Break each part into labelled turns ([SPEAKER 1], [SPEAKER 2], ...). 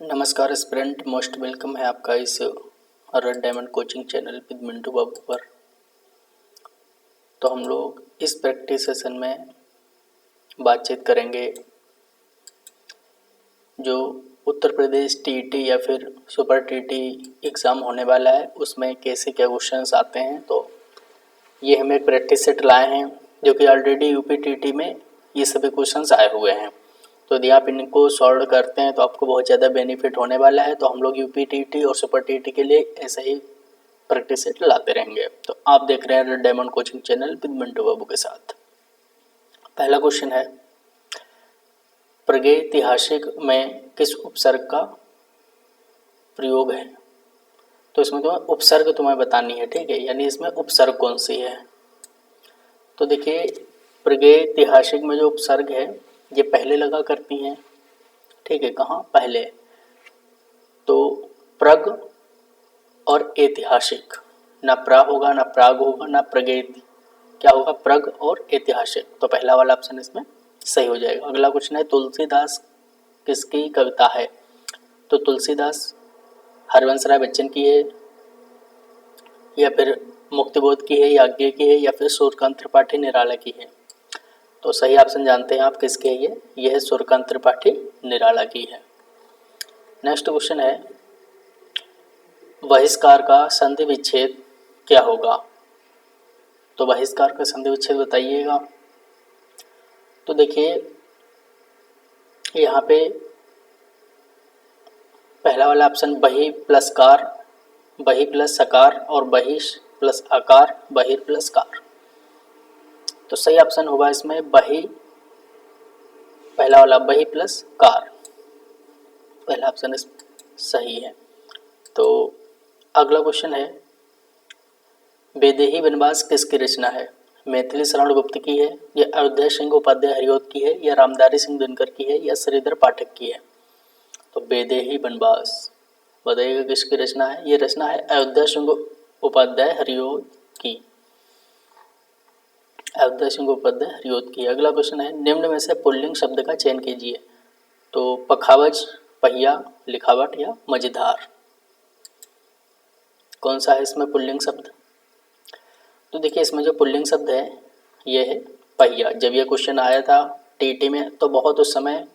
[SPEAKER 1] नमस्कार student, most welcome है आपका इस red diamond coaching channel with Mintu Babu पर। तो हम लोग इस प्रैक्टिस सेशन में बातचीत करेंगे जो उत्तर प्रदेश टीईटी या फिर सुपर टीईटी एग्ज़ाम होने वाला है उसमें कैसे क्या क्वेश्चंस आते हैं। तो ये हम एक प्रैक्टिस सेट लाए हैं जो कि ऑलरेडी यूपी टीईटी में ये सभी क्वेश्चंस आए हुए हैं। तो यदि आप इनको सॉल्व करते हैं तो आपको बहुत ज़्यादा बेनिफिट होने वाला है। तो हम लोग यूपी टीईटी और सुपर टीईटी के लिए ऐसे ही प्रैक्टिस सेट लाते रहेंगे। तो आप देख रहे हैं red diamond coaching channel with Mintu Babu के साथ। पहला क्वेश्चन है, प्रागैतिहासिक में किस उपसर्ग का प्रयोग है। तो इसमें तुम्हें उपसर्ग बतानी है, ठीक है, यानी इसमें उपसर्ग कौन सी है। तो देखिए, प्रागैतिहासिक में जो उपसर्ग है ये पहले लगा करती हैं, ठीक है, कहाँ पहले। तो प्रग और ऐतिहासिक, ना प्रा होगा ना प्राग होगा ना प्रगैत, क्या होगा प्रग और ऐतिहासिक। तो पहला वाला ऑप्शन इसमें सही हो जाएगा। अगला क्वेश्चन है, तुलसीदास किसकी कविता है। तो तुलसीदास हरवंश राय बच्चन की है या फिर मुक्तिबोध की है, याज्ञ की है या फिर सूर्यकांत त्रिपाठी निराला की है। तो सही ऑप्शन जानते हैं आप किसके है, ये है सूर्यकांत त्रिपाठी निराला की है। नेक्स्ट क्वेश्चन है, बहिष्कार का संधि विच्छेद क्या होगा। तो बहिष्कार का संधि विच्छेद बताइएगा। तो देखिए यहाँ पे पहला वाला ऑप्शन बहि प्लस कार, बहि प्लस सकार और बहिष प्लस आकार, बहिर प्लस कार। तो सही ऑप्शन होगा इसमें बहि, पहला वाला बहि प्लस कार, पहला ऑप्शन सही है। तो अगला क्वेश्चन है, वैदेही वनवास किसकी रचना है। मैथिली शरण गुप्त की है या अयोध्या सिंह उपाध्याय हरिऔध की है या रामधारी सिंह दिनकर की है या श्रीधर पाठक की है। तो वैदेही वनवास बताइएगा किसकी रचना है। ये रचना है अयोध्या सिंह उपाध्याय हरिऔध की, अयोध्या सिंह उपाध्याय हरिऔध की। अगला क्वेश्चन है, निम्न में से पुल्लिंग शब्द का चयन कीजिए। तो पखावज, पहिया, लिखावट या मझधार, कौन सा है इसमें पुल्लिंग शब्द। तो देखिए इसमें जो पुल्लिंग शब्द है ये है पहिया। जब ये क्वेश्चन आया था टीटी में तो बहुत उस समय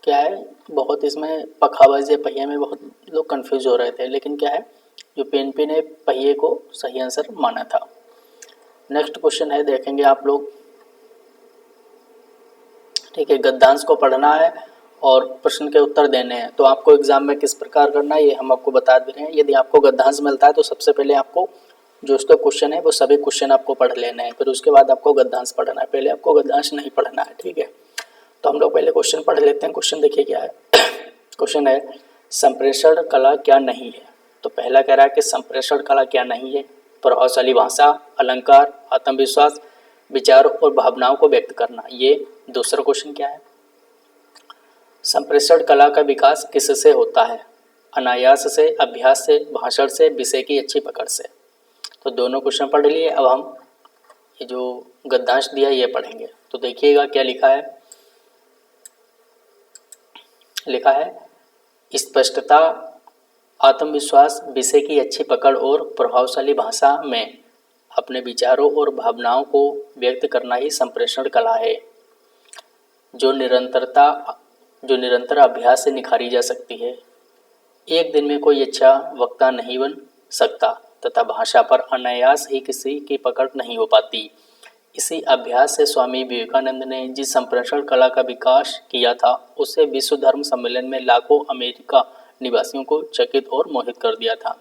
[SPEAKER 1] क्या है, बहुत इसमें पखावज या पहिया में बहुत लोग कंफ्यूज हो रहे थे, लेकिन क्या है जो पीएनपी ने पहिए को सही आंसर माना था। नेक्स्ट क्वेश्चन है, देखेंगे आप लोग, ठीक है, गद्यांश को पढ़ना है और प्रश्न के उत्तर देने हैं। तो आपको एग्जाम में किस प्रकार करना है ये हम आपको बता दे रहे हैं। यदि आपको गद्यांश मिलता है तो सबसे पहले आपको जो उसका क्वेश्चन है वो सभी क्वेश्चन आपको पढ़ लेना है, फिर उसके बाद आपको गद्यांश पढ़ना है। पहले आपको गद्यांश नहीं पढ़ना है, ठीक है। तो हम लोग पहले क्वेश्चन पढ़ लेते हैं। क्वेश्चन देखिए क्या है। क्वेश्चन है, संप्रेषण कला क्या नहीं है। तो पहला कह रहा है कि संप्रेषण कला क्या नहीं है। प्रभावशाली भाषा, अलंकार, आत्मविश्वास, विचारों और भावनाओं को व्यक्त करना। ये दूसरा क्वेश्चन क्या है, संप्रेषण कला का विकास किससे होता है। अनायास से, अभ्यास से, भाषण से, विषय की अच्छी पकड़ से। तो दोनों क्वेश्चन पढ़ लिए। अब हम ये जो गद्यांश दिया ये पढ़ेंगे। तो देखिएगा क्या लिखा है। लिखा है, स्पष्टता, आत्मविश्वास, विषय की अच्छी पकड़ और प्रभावशाली भाषा में अपने विचारों और भावनाओं को व्यक्त करना ही संप्रेषण कला है, जो निरंतर अभ्यास से निखारी जा सकती है। एक दिन में कोई अच्छा वक्ता नहीं बन सकता तथा भाषा पर अनायास ही किसी की पकड़ नहीं हो पाती। इसी अभ्यास से स्वामी विवेकानंद ने जिस संप्रेषण कला का विकास किया था उसे विश्व धर्म सम्मेलन में लाखों अमेरिका निवासियों को चकित और मोहित कर दिया था।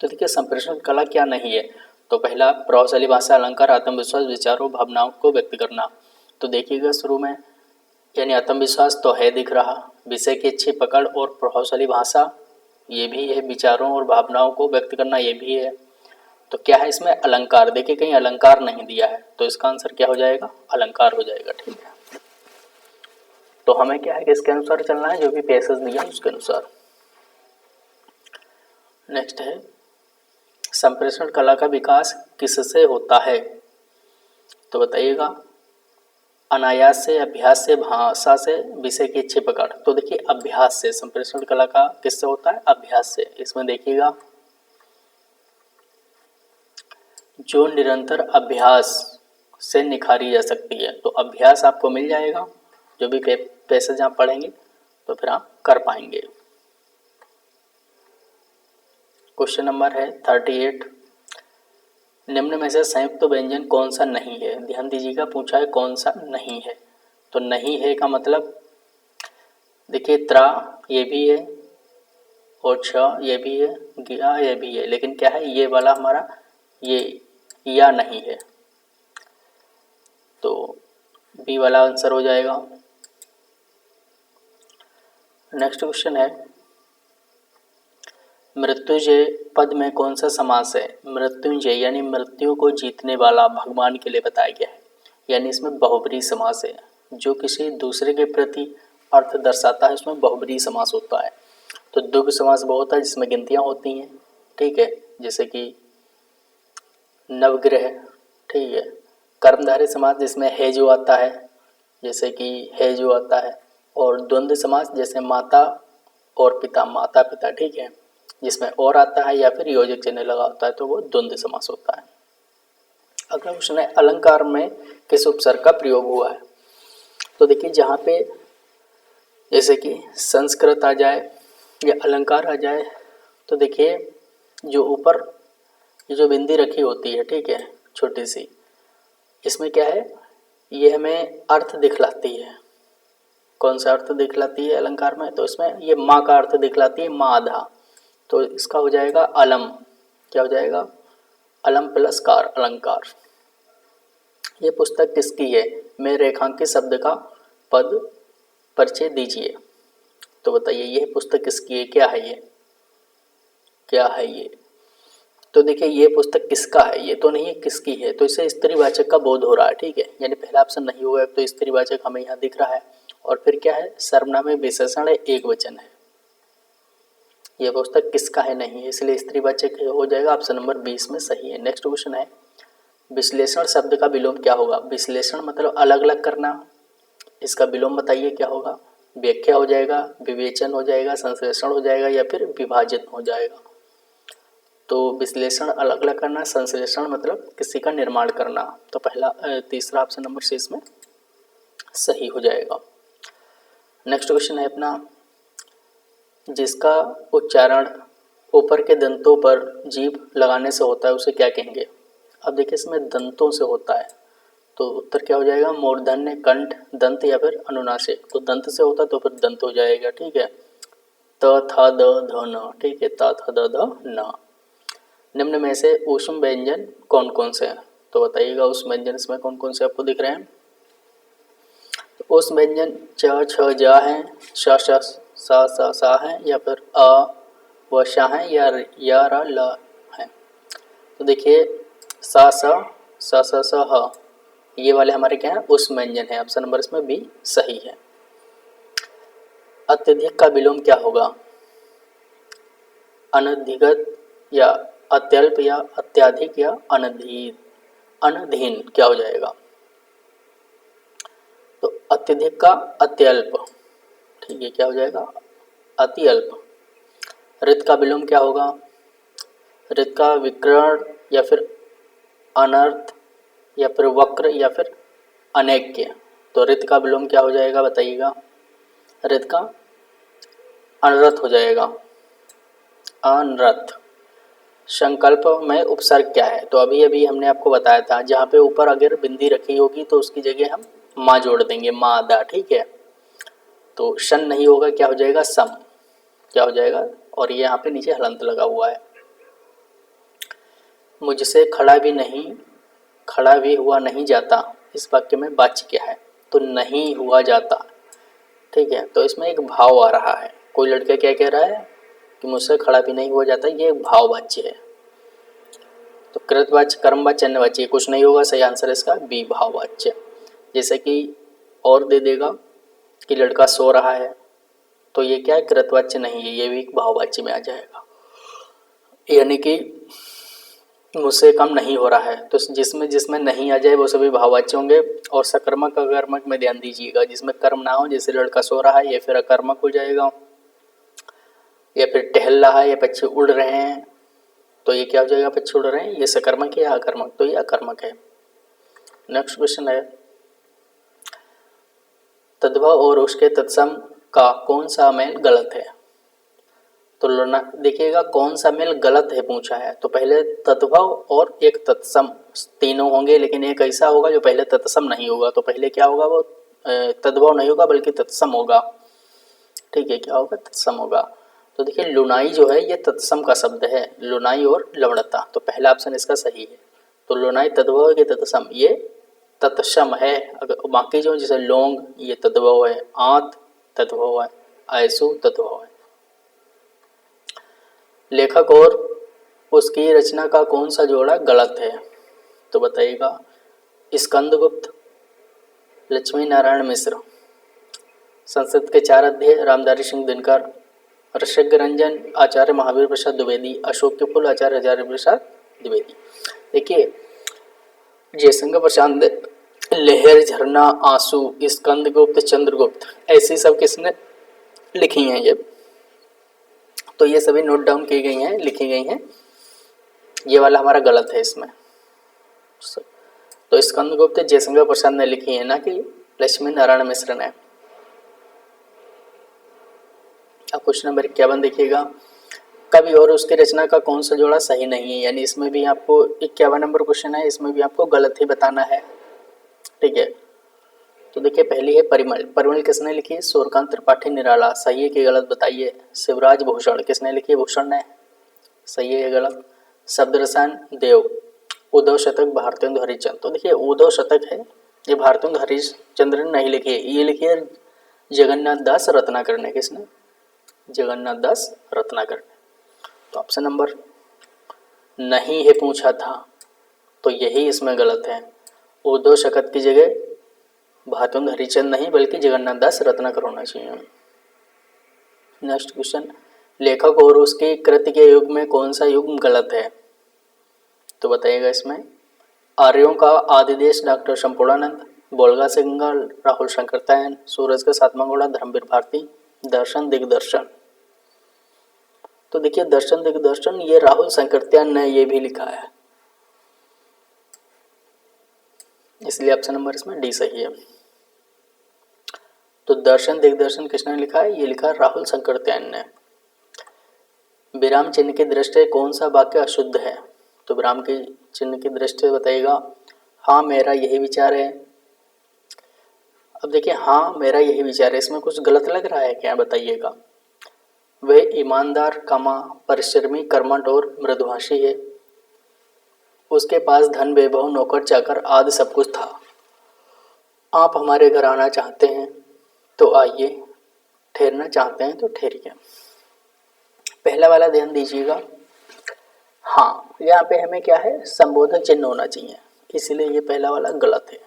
[SPEAKER 1] तो देखिए संप्रेषण कला क्या नहीं है। तो पहला, प्रभावशाली भाषा, अलंकार, आत्मविश्वास, विचारों, भावनाओं को व्यक्त करना। तो देखिएगा शुरू में, यानी आत्मविश्वास तो है दिख रहा, विषय की अच्छी पकड़ और प्रभावशाली भाषा ये भी है, विचारों और भावनाओं को व्यक्त करना ये भी है। तो क्या है इसमें अलंकार, देखिए कहीं अलंकार नहीं दिया है तो इसका आंसर क्या हो जाएगा, अलंकार हो जाएगा, ठीक है। तो हमें क्या है कि इसके अनुसार चलना है, जो भी पैसेज दिया उसके अनुसार। नेक्स्ट है, संप्रेषण कला का विकास किससे होता है। तो बताइएगा, अनायास से, अभ्यास से, भाषा से विषय की अच्छी पकड़। तो देखिए अभ्यास से, संप्रेषण कला का किससे होता है? अभ्यास से। इसमें देखिएगा जो निरंतर अभ्यास से निखारी जा सकती है, तो अभ्यास आपको मिल जाएगा जो भी पैसेज आप पढ़ेंगे तो फिर आप कर पाएंगे। क्वेश्चन नंबर है 38, निम्न में से संयुक्त व्यंजन कौन सा नहीं है? ध्यान दीजिएगा, पूछा है कौन सा नहीं है। तो नहीं है का मतलब देखिए त्रा ये भी है और छ ये भी है, गिया ये भी है, लेकिन क्या है ये वाला हमारा ये या नहीं है, तो बी वाला आंसर हो जाएगा। नेक्स्ट क्वेश्चन है मृत्युंजय पद में कौन सा समास है? मृत्युंजय यानी मृत्यु को जीतने वाला भगवान के लिए बताया गया है, यानी इसमें बहुब्रीहि समास है। जो किसी दूसरे के प्रति अर्थ दर्शाता है उसमें बहुब्रीहि समास होता है। तो द्विगु समास वो होता है जिसमें गिनतियाँ होती हैं, ठीक है, जैसे कि नवग्रह, ठीक है। कर्मधारय समास जिसमें है जो आता है, जैसे कि है जो आता है। और द्वंद्व समास जैसे माता और पिता, माता पिता, ठीक है, जिसमें और आता है या फिर योजक चिन्ह लगा होता है तो वो द्वंद्व समास होता है। अगला क्वेश्चन है अलंकार में किस उपसर्ग का प्रयोग हुआ है? तो देखिए जहाँ पे जैसे कि संस्कृत आ जाए या अलंकार आ जाए, तो देखिए जो ऊपर ये जो बिंदी रखी होती है, ठीक है, छोटी सी, इसमें क्या है ये हमें अर्थ दिखलाती है। कौन सा अर्थ दिखलाती है अलंकार में? तो इसमें ये माँ का अर्थ दिखलाती है, माँ आधा, तो इसका हो जाएगा अलम। क्या हो जाएगा? अलम प्लस कार, अलंकार। ये पुस्तक किसकी है? मैं रेखांकित शब्द का पद परिचय दीजिए। तो बताइए ये पुस्तक किसकी है? क्या है ये? क्या है ये? तो देखिए ये पुस्तक किसका है, ये तो नहीं है किसकी है, तो इसे स्त्रीवाचक का बोध हो रहा है, ठीक है, यानी पहला ऑप्शन नहीं होगा, तो स्त्रीवाचक हमें यहाँ दिख रहा है। और फिर क्या है? सर्वनाम में विशेषण है, एक वचन है। यह पुस्तक किसका है नहीं है, इसलिए स्त्रीवाचक हो जाएगा, ऑप्शन नंबर 20 में सही है। नेक्स्ट क्वेश्चन है विश्लेषण शब्द का विलोम क्या होगा? विश्लेषण मतलब अलग अलग करना, इसका विलोम बताइए क्या होगा? व्याख्या हो जाएगा, विवेचन हो जाएगा, संश्लेषण हो जाएगा या फिर विभाजन हो जाएगा। तो विश्लेषण अलग अलग करना, संश्लेषण मतलब किसी का निर्माण करना, तो पहला तीसरा ऑप्शन नंबर सी इसमें सही हो जाएगा। नेक्स्ट क्वेश्चन है अपना जिसका उच्चारण ऊपर के दंतों पर जीभ लगाने से होता है उसे क्या कहेंगे? अब देखिए इसमें दंतों से होता है, तो उत्तर क्या हो जाएगा? मूर्धन्य, कंठ, दंत या फिर अनुनासिक। तो दंत से होता तो फिर दंत हो जाएगा, ठीक है। त थ द ध न, ठीक है, त थ द ध न। निम्न में से ऊष्म व्यंजन कौन कौन से हैं? तो बताइएगा उस व्यंजन इसमें कौन कौन से आपको दिख रहे हैं। तो उस व्यंजन च छ जा है, श श सा सा सा है या फिर अ व शा है या र ल है। तो देखिए सा स ह ये वाले हमारे क्या है? उस व्यंजन है, ऑप्शन नंबर इसमें बी सही है। अत्यधिक का विलोम क्या होगा? अनधिगत या अत्यल्प या अत्याधिक या अनधीन, अनधीन क्या हो जाएगा? तो अत्यधिक का अत्यल्प, ठीक है, क्या हो जाएगा? अति अल्प। रित का विलोम क्या होगा? रित का विकर्ण या फिर अनर्थ या फिर वक्र या फिर अनैक्य। तो रित का विलोम क्या हो जाएगा बताइएगा? रित का अनरथ हो जाएगा, अनरथ। संकल्प में उपसर्ग क्या है? तो अभी अभी हमने आपको बताया था, जहाँ पे ऊपर अगर बिंदी रखी होगी तो उसकी जगह हम माँ जोड़ देंगे, माँ दा, ठीक है। तो शन नहीं होगा, क्या हो जाएगा? सम, क्या हो जाएगा? और ये यहाँ पे नीचे हलंत लगा हुआ है। मुझसे खड़ा भी हुआ नहीं जाता, इस वाक्य में वाच्य क्या है? तो नहीं हुआ जाता, ठीक है। तो इसमें एक भाव आ रहा है, कोई लड़का क्या कह रहा है कि मुझसे खड़ा भी नहीं हुआ जाता, ये एक भाव वाच्य है। तो कृतवाच्य, कर्मवाच्य, अन्यवाच्य कुछ नहीं होगा, सही आंसर इसका बी भाववाच्य। जैसे कि और दे देगा कि लड़का सो रहा है, तो ये क्या है? कृतवाच्य नहीं है, ये भी भाववाच्य में आ जाएगा। यानी कि मुझसे कम नहीं हो रहा है, तो जिसमें जिसमें नहीं आ जाए वो सभी भाववाच्य होंगे। और सकर्मक अकर्मक में ध्यान दीजिएगा, जिसमें कर्म ना हो, जैसे लड़का सो रहा है ये फिर अकर्मक हो जाएगा, या फिर टहल रहा है या पक्षी उड़ रहे हैं तो ये क्या हो जाएगा, पक्षी उड़ रहे हैं, ये सकर्मक है या अकर्मक, तो ये अकर्मक है। नेक्स्ट क्वेश्चन है, तद्भव और उसके तत्सम का कौन सा मेल गलत है। तो देखिएगा कौन सा मेल गलत है पूछा है, तो पहले तद्भव और एक तत्सम तीनों होंगे, लेकिन एक ऐसा होगा जो पहले तत्सम नहीं होगा। तो पहले क्या होगा, वो तद्भव नहीं होगा बल्कि तत्सम होगा। ठीक है, क्या होगा, तत्सम होगा। तो देखिए लुनाई जो है ये तत्सम का शब्द है, लुनाई और लवणता, तो पहला ऑप्शन इसका सही है। तो लुनाई तद्भव है कि तत्सम, ये तत्सम है। अगर बाकी जो जैसे लौंग ये तद्भव है, आंत तद्भव है, आयसु तद्भव है। लेखक और उसकी रचना का कौन सा जोड़ा गलत है, तो बताइएगा, स्कंदगुप्त, लक्ष्मी नारायण मिश्र, संस्कृत के 4 अध्याय रामधारी सिंह दिनकर, ऋषिक रंजन आचार्य महावीर प्रसाद द्विवेदी, अशोक के फूल आचार्य हजारी प्रसाद द्विवेदी। देखिए जयशंकर प्रशांत, लहर, झरना, आंसू, स्कंदगुप्त, चंद्रगुप्त, ऐसी सब किसने लिखी हैं ये, तो ये सभी नोट डाउन की गई हैं, लिखी गई हैं। ये वाला हमारा गलत है इसमें। तो स्कंदगुप्त जयशंकर प्रसाद ने लिखी है, ना कि लक्ष्मी नारायण मिश्र ने। अब क्वेश्चन नंबर 51 देखिएगा, कवि और उसकी रचना का कौन सा जोड़ा सही नहीं है, यानी इसमें भी आपको 51 नंबर क्वेश्चन है, इसमें भी आपको गलत ही बताना है। ठीक है, तो देखिए पहली है परिमल, परिमल किसने लिखी, सूर्यकांत त्रिपाठी निराला, सही है कि गलत बताइए। शिवराज भूषण, किसने लिखी, भूषण ने, सही है गलत। शब्द रसायन देव, उद्धव शतक भारतेंदु हरिश्चंद्र, तो देखिए उद्धव शतक है ये भारतेंदु हरिश्चंद्र ने नहीं लिखी है, ये लिखी है जगन्नाथ दास रत्नाकर ने, किसने, जगन्नाथ दास रत्नाकर ने। तो ऑप्शन नंबर नहीं है पूछा था, तो यही इसमें गलत है। उद्धव शतक की जगह भारतेंदु हरिश्चंद्र नहीं बल्कि जगन्नाथ दास रत्नाकर होना चाहिए। नेक्स्ट क्वेश्चन, लेखक और उसके कृति के युग में कौन सा युग गलत है, तो बताइएगा इसमें, आर्यों का आदिदेश डॉक्टर संपूर्णानंद, बोलगा से गंगा राहुल शंकरतायन, सूरज का सातवां घोड़ा धर्मवीर भारती, दर्शन दिग्दर्शन। तो देखिए दर्शन दिग्दर्शन ये राहुल शंकरतायन ने ये भी लिखा है, इसलिए ऑप्शन नंबर इसमें डी सही है। तो दर्शन दिग्दर्शन किसने लिखा है, ये लिखा राहुल शंकरतायन ने। विराम चिन्ह की दृष्टि कौन सा वाक्य अशुद्ध है, तो विराम की चिन्ह की दृष्टि बताइएगा, हाँ मेरा यही विचार है। अब देखिए हाँ मेरा यही विचार है, इसमें कुछ गलत लग रहा है क्या, बताइएगा। वे ईमानदार, कामा, परिश्रमी, कर्मठ और मृदुभाषी है, उसके पास धन, वैभव, नौकर चाकर आदि सब कुछ था। आप हमारे घर आना चाहते हैं तो आइए, ठहरना चाहते हैं तो ठहरिए। पहला वाला ध्यान दीजिएगा, हाँ यहाँ पे हमें क्या है, संबोधन चिन्ह होना चाहिए, इसलिए ये पहला वाला गलत है।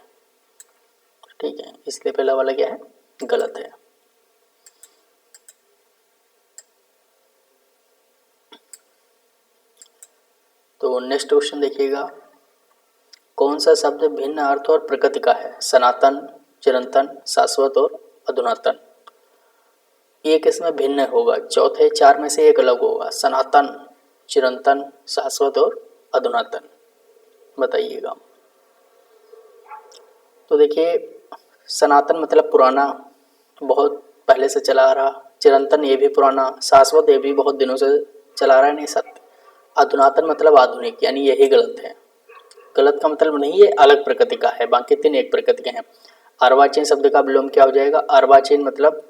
[SPEAKER 1] ठीक है, इसलिए पहला वाला क्या है, गलत है। तो नेक्स्ट क्वेश्चन देखिएगा, कौन सा शब्द भिन्न अर्थ और प्रकृति का है, सनातन, चिरंतन, शाश्वत और अधुनातन। एक इसमें भिन्न होगा, चौथे 4 में से एक अलग होगा, सनातन, चिरंतन, शाश्वत और अधुनातन, बताइएगा। तो देखिए सनातन मतलब पुराना, बहुत पहले से चला आ रहा, चिरंतन ये भी पुराना, शाश्वत ये भी बहुत दिनों से चला रहा है, नहीं सत्य। अधुनातन मतलब आधुनिक, यानी यही गलत है। गलत का मतलब नहीं ये अलग प्रकृति का है, बाकी 3 एक प्रकृति के हैं। अर्वाचीन शब्द का विलोम क्या हो जाएगा, अर्वाचीन मतलब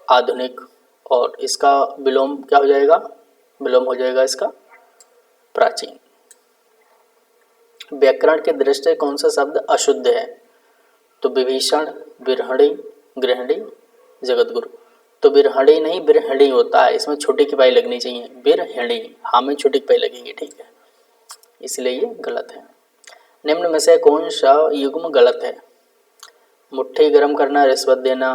[SPEAKER 1] आधुनिक, और इसका विलोम क्या हो जाएगा, विलोम हो जाएगा इसका प्राचीन। व्याकरण के दृष्टि कौन सा शब्द अशुद्ध है, तो विभीषण, बिरहणी, गृहिणी, जगतगुरु। तो बिरहणी नहीं बिरहणी होता है, इसमें छोटी की पाई लगनी चाहिए, बिरहणी, हाँ में छोटी की पाई लगेगी, ठीक है, इसलिए ये गलत है। निम्न में से कौन सा युग्म गलत है, मुट्ठी गर्म करना, रिश्वत देना,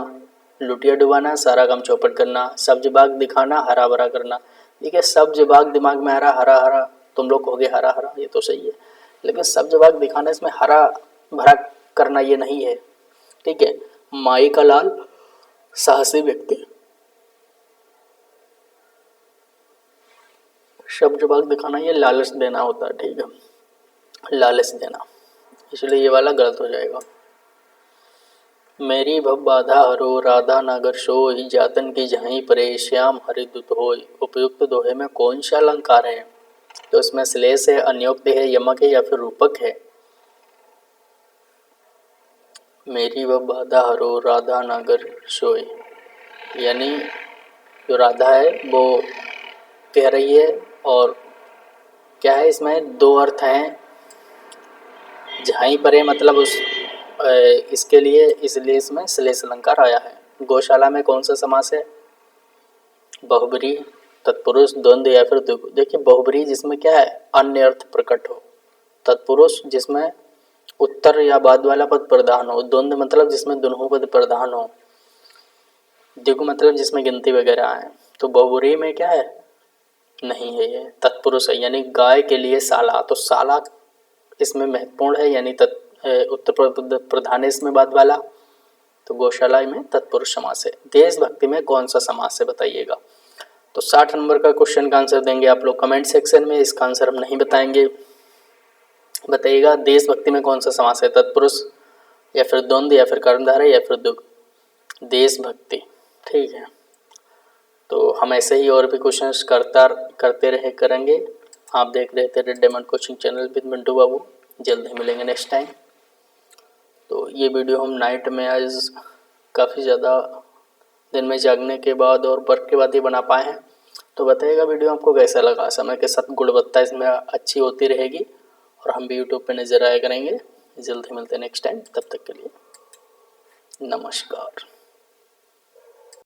[SPEAKER 1] लुटिया डुबाना, सारा काम चौपट करना, सब्ज बाग दिखाना, हरा भरा करना। देखिए सब्ज बाग दिमाग में आ रहा, हरा हरा, तुम लोग कहोगे हरा हरा, ये तो सही है, लेकिन सब जवाब दिखाना इसमें हरा भरा करना ये नहीं है, ठीक है। माई का लाल साहसी व्यक्ति, शब्द जवाब दिखाना ये लालच देना होता है, ठीक है, लालच देना, इसलिए ये वाला गलत हो जाएगा। मेरी भव बाधा हरो राधा नागर सोई, जातन की जहीं परे श्याम हरिदूत होय। उपयुक्त दोहे में कौन सा अलंकार है? तो इसमें श्लेष है, अन्योक्त है, यमक है या फिर रूपक है। मेरी भव बाधा हरो राधा नागर सोई, यानी जो राधा है वो कह रही है, और क्या है इसमें दो अर्थ हैं, जहीं परे मतलब उस इसके लिए, इसलिए इसमें श्लेष अलंकार आया है। गौशाला में कौन सा समास है? बहुब्री, तत्पुरुष, द्वंद्व या फिर द्विगु। देखिए बहुब्री जिसमें क्या है, अन्य अर्थ प्रकट हो, तत्पुरुष जिसमें उत्तर या बाद वाला पद प्रधान हो, द्वंद्व मतलब जिसमें दोनों पद प्रधान हो, द्विगु मतलब जिसमें गिनती वगैरह आए। तो बहुब्री में क्या है, नहीं है, ये तत्पुरुष है, यानी गाय के लिए साला, तो साला इसमें महत्वपूर्ण है, यानी उत्तर प्रधान है इसमें बाद वाला, तो गौशाला में तत्पुरुष समास है। देशभक्ति में कौन सा समास है बताइएगा। तो 60 नंबर का क्वेश्चन का आंसर देंगे आप लोग कमेंट सेक्शन में, इसका आंसर हम नहीं बताएंगे। बताइएगा देशभक्ति में कौन सा समास है, तत्पुरुष या फिर द्वंद्व या फिर कर्मधारय या फिर दुग। देशभक्ति, ठीक है। तो हम ऐसे ही और भी क्वेश्चंस करते रहे करेंगे। आप देख रहे थे red diamond coaching channel with Mintu Babu. जल्द ही मिलेंगे नेक्स्ट टाइम। तो ये वीडियो हम नाइट में आज काफ़ी ज़्यादा दिन में जागने के बाद और वर्क के बाद ही बना पाए हैं। तो बताइएगा वीडियो आपको कैसा लगा। समय के साथ गुणवत्ता इसमें अच्छी होती रहेगी और हम भी यूट्यूब पे नज़र आया करेंगे। जल्द ही मिलते हैं नेक्स्ट टाइम, तब तक के लिए नमस्कार।